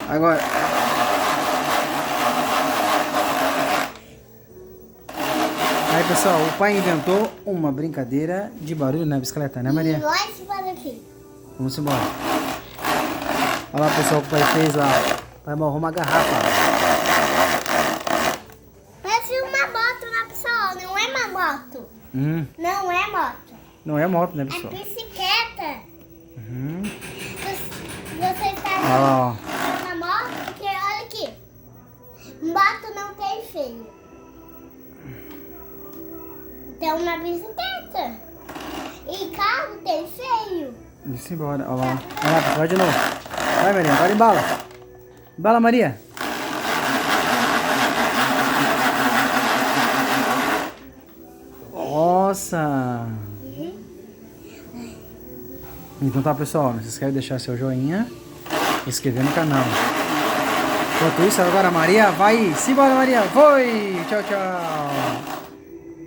Agora. Aí, pessoal, o pai inventou uma brincadeira de barulho na bicicleta, né, Maria? Nós para aqui. Vamos embora. Olha lá, pessoal, o que o pai fez lá. O pai amarrou uma garrafa. Parece uma moto, né, pessoal? Não é uma moto. Não é moto. Não é moto, né, É pessoal? bicicleta. Uhum. Você está Olha lá, ó. na moto porque olha aqui. Moto não tem freio. Tem uma bicicleta. E carro tem freio. Isso embora. Olha lá. Olha lá, pessoal, vai de novo. Vai, Maria, agora embala. Embala, Maria. Nossa. Então tá, pessoal, não se esquece de deixar seu joinha e se inscrever no canal. Enquanto isso, agora a Maria vai. Simbora, Maria. Foi. Tchau, tchau.